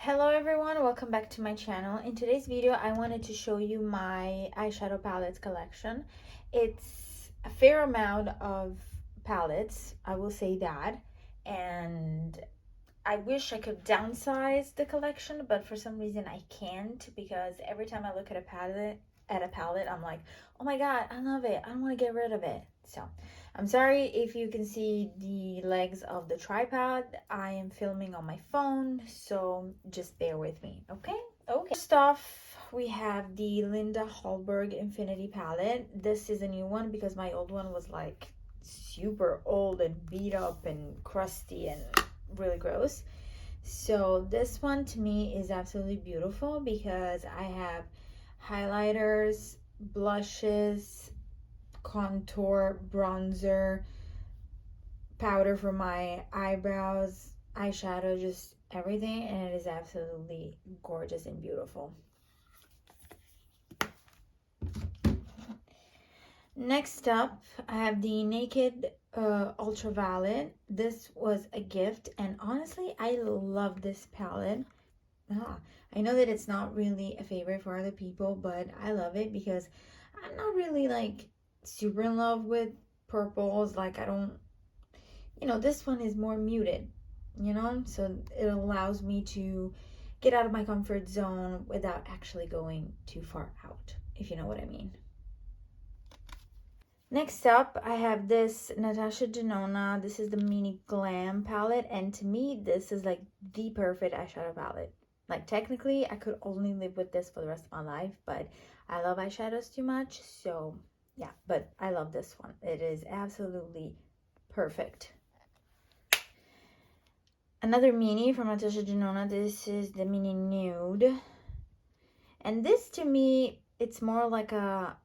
Hello everyone, welcome back to my channel. In today's video I wanted to show you my eyeshadow palettes collection. It's a fair amount of palettes, I will say that, and I wish I could downsize the collection, but for some reason I can't, because every time I look at a palette I'm like, oh my god, I love it, I don't want to get rid of it. So I'm sorry if you can see the legs of the tripod. I am filming on my phone, so just bear with me, okay? First off, we have the Linda Holberg Infinity palette. This is a new one because my old one was like super old and beat up and crusty and really gross. So this one to me is absolutely beautiful because I have highlighters, blushes, contour, bronzer, powder for my eyebrows, eyeshadow, just everything, and it is absolutely gorgeous and beautiful. Next up, I have the Naked Ultraviolet. This was a gift, and honestly, I love this palette. I know that it's not really a favorite for other people, but I love it because I'm not really like super in love with purples. Like, I don't, this one is more muted, so it allows me to get out of my comfort zone without actually going too far out, if you know what I mean. Next up, I have this Natasha Denona. This is the mini Glam palette, and to me this is like the perfect eyeshadow palette. Like, technically I could only live with this for the rest of my life, but I love eyeshadows too much, so yeah, but I love this one. It is absolutely perfect. Another mini from Natasha Denona. This is the mini nude, and this to me, it's more like a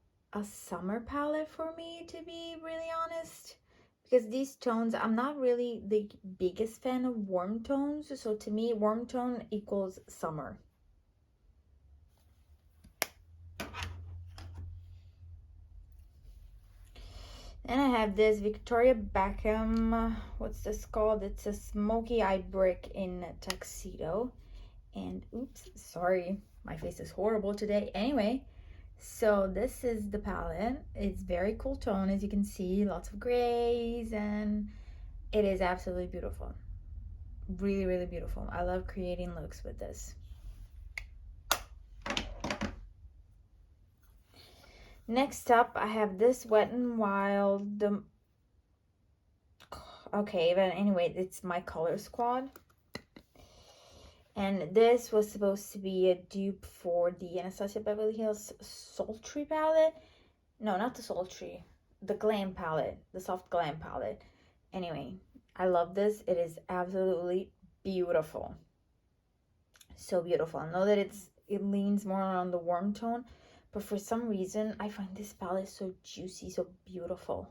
summer palette for me, to be really honest, because these tones, I'm not really the biggest fan of warm tones, so to me warm tone equals summer. And I have this Victoria Beckham, what's this called? It's a smoky eye brick in tuxedo. And oops, sorry, my face is horrible today. Anyway, so this is the palette. It's very cool tone, as you can see, lots of grays, and it is absolutely beautiful. Really, really beautiful. I love creating looks with this. Next up, I have this Wet n Wild. Okay, but anyway, it's my Color Squad. And this was supposed to be a dupe for the Anastasia Beverly Hills Sultry palette. No, not the Sultry. The Glam Palette. The Soft Glam Palette. Anyway, I love this. It is absolutely beautiful. So beautiful. I know that it leans more on the warm tone, but for some reason, I find this palette so juicy, so beautiful.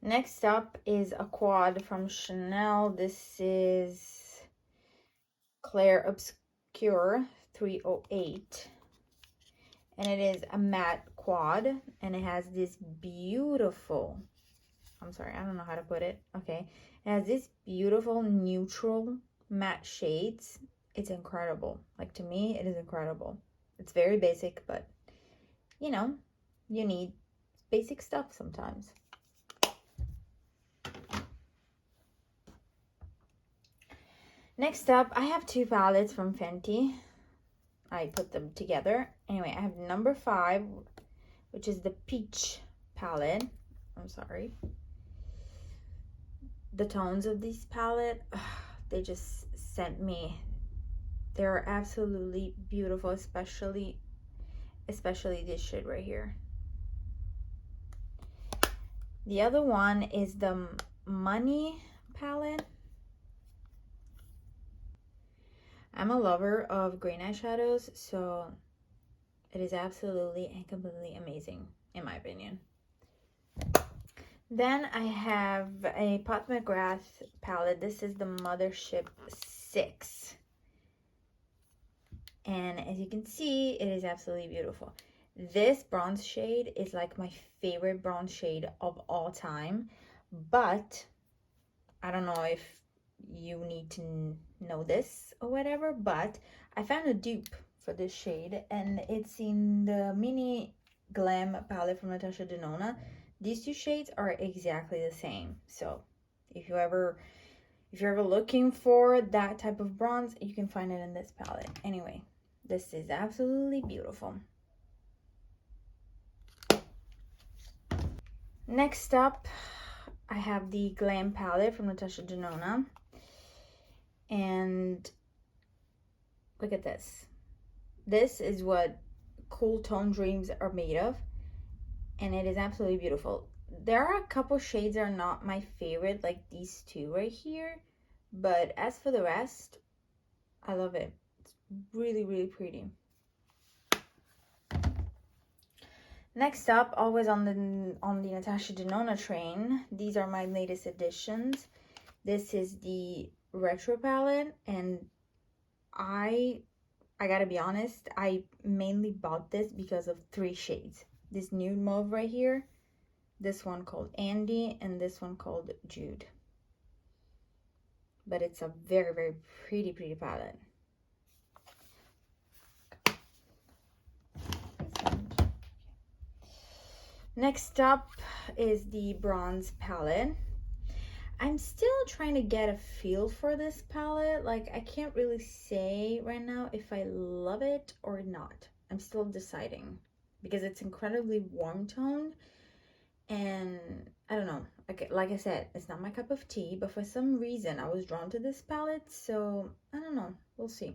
Next up is a quad from Chanel. This is Claire Obscure 308. And it is a matte quad. And it has this beautiful, I'm sorry, I don't know how to put it. Okay. It has this beautiful neutral matte shades. It's incredible. Like, to me, it is incredible. It's very basic, but, you need basic stuff sometimes. Next up, I have two palettes from Fenty. I put them together. Anyway, I have number 5, which is the Peach palette. I'm sorry. The tones of this palette, they just sent me. They're absolutely beautiful, especially this shade right here. The other one is the Money palette. I'm a lover of green eyeshadows, so it is absolutely and completely amazing, in my opinion. Then I have a Pat McGrath palette. This is the Mothership 6. And as you can see, it is absolutely beautiful. This bronze shade is like my favorite bronze shade of all time, but I don't know if you need to know this or whatever, but I found a dupe for this shade, and it's in the mini Glam palette from Natasha Denona. These two shades are exactly the same. So if you're ever looking for that type of bronze, you can find it in this palette. Anyway, this is absolutely beautiful. Next up, I have the Glam palette from Natasha Denona. And look at this. This is what cool tone dreams are made of, and it is absolutely beautiful. There are a couple shades that are not my favorite, like these two right here, but as for the rest, I love it. It's really, really pretty. Next up, always on the Natasha Denona train, these are my latest additions. This is the Retro palette, and I gotta be honest, I mainly bought this because of 3 shades. This nude mauve right here, this one called Andy, and this one called Jude. But it's a very, very pretty palette. Next up is the bronze palette. I'm still trying to get a feel for this palette. Like, I can't really say right now if I love it or not. I'm still deciding because it's incredibly warm toned, and I don't know. Like I said, it's not my cup of tea, but for some reason I was drawn to this palette, so I don't know. We'll see.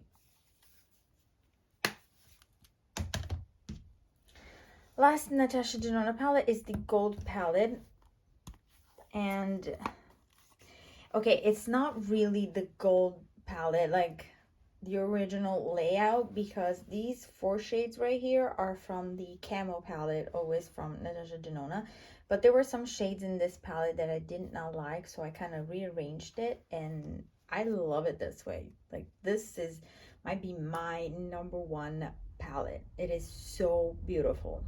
Last Natasha Denona palette is the gold palette, and okay, it's not really the gold palette like the original layout, because these 4 shades right here are from the camo palette, always from Natasha Denona, but there were some shades in this palette that I did not like, so I kind of rearranged it, and I love it this way. Like, this might be my #1 palette. It is so beautiful.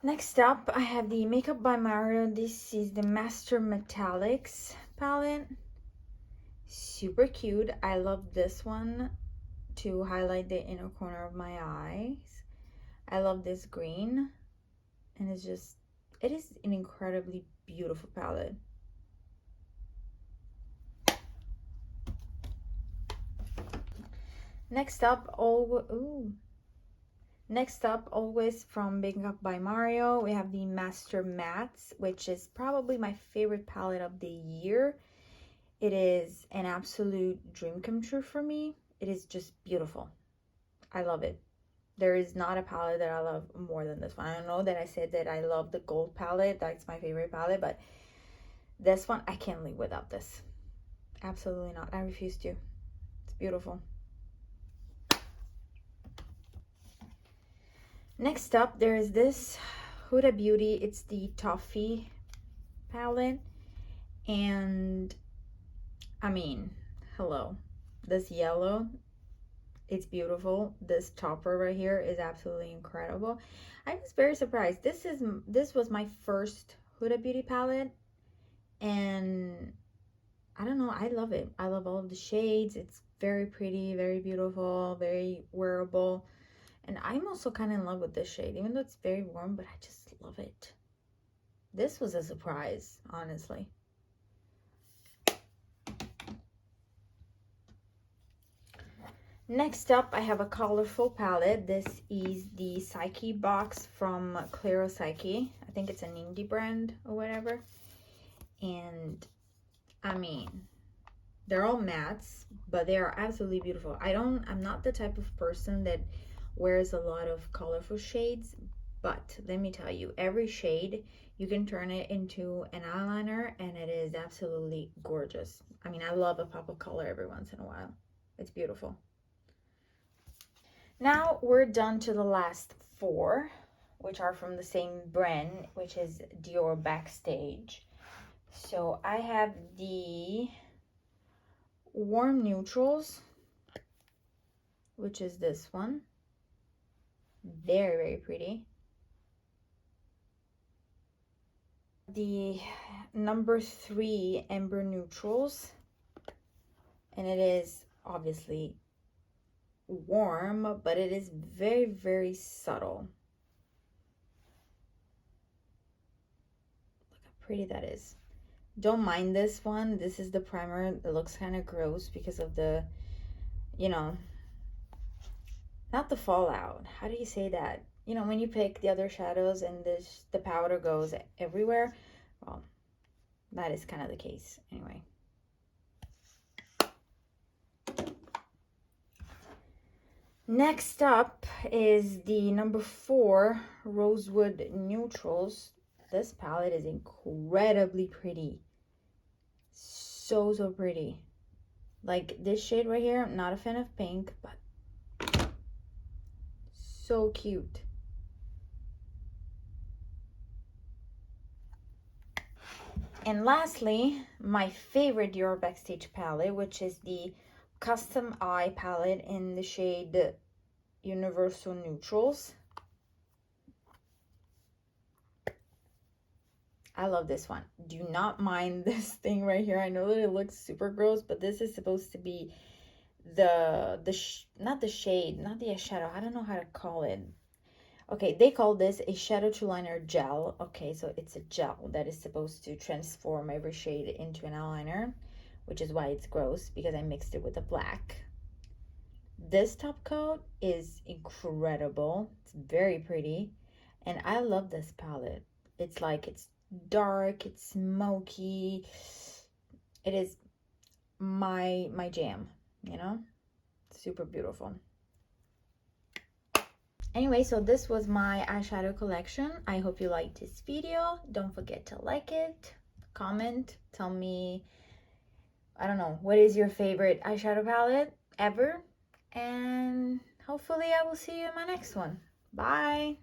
Next up, I have the Makeup by Mario. This is the Master Metallics palette. Super cute. I love this one to highlight the inner corner of my eyes. I love this green, and it is an incredibly beautiful palette. Next up, always from Makeup by Mario, we have the Master Mattes, which is probably my favorite palette of the year. It is an absolute dream come true for me. It is just beautiful. I love it. There is not a palette that I love more than this one. I don't know that I said that I love the gold palette. That's my favorite palette, but this one, I can't live without this. Absolutely not. I refuse to. It's beautiful. Next up, there is this Huda Beauty. It's the Toffee palette, and I mean, hello, this yellow, it's beautiful. This topper right here is absolutely incredible. I was very surprised. This was my first Huda Beauty palette, and I don't know, I love it. I love all of the shades. It's very pretty, very beautiful, very wearable. And I'm also kind of in love with this shade, even though it's very warm, but I just love it. This was a surprise, honestly. Next up, I have a colorful palette. This is the Psyche box from Clairo Psyche. I think it's an indie brand or whatever. And I mean, they're all mattes, but they are absolutely beautiful. I'm not the type of person that wears a lot of colorful shades, but let me tell you, every shade you can turn it into an eyeliner, and it is absolutely gorgeous. I mean, I love a pop of color every once in a while. It's beautiful. Now we're done to the last 4, which are from the same brand, which is Dior Backstage. So I have the Warm Neutrals, which is this one. Very, very pretty. the number 3 Amber Neutrals, and it is obviously warm, but it is very, very subtle. Look how pretty that is. Don't mind this one. This is the primer. It looks kind of gross because of the, you know, not the fallout. How do you say that? You know, when you pick the other shadows and the powder goes everywhere. Well, that is kind of the case anyway. Next up is the number 4 Rosewood Neutrals. This palette is incredibly pretty. So pretty. Like this shade right here, I'm not a fan of pink, but so cute. And lastly, my favorite Dior Backstage palette, which is the Custom Eye palette in the shade Universal Neutrals. I love this one. Do not mind this thing right here. I know that it looks super gross, but this is supposed to be not the shade, not the eyeshadow. I don't know how to call it. Okay, they call this a shadow to liner gel. Okay, so it's a gel that is supposed to transform every shade into an eyeliner, which is why it's gross, because I mixed it with a black. This top coat is incredible. It's very pretty, and I love this palette. It's like, it's dark, it's smoky. It is my jam, you know? Super beautiful. Anyway, so this was my eyeshadow collection. I hope you liked this video. Don't forget to like it, comment, tell me, I don't know, what is your favorite eyeshadow palette ever? And hopefully I will see you in my next one. Bye!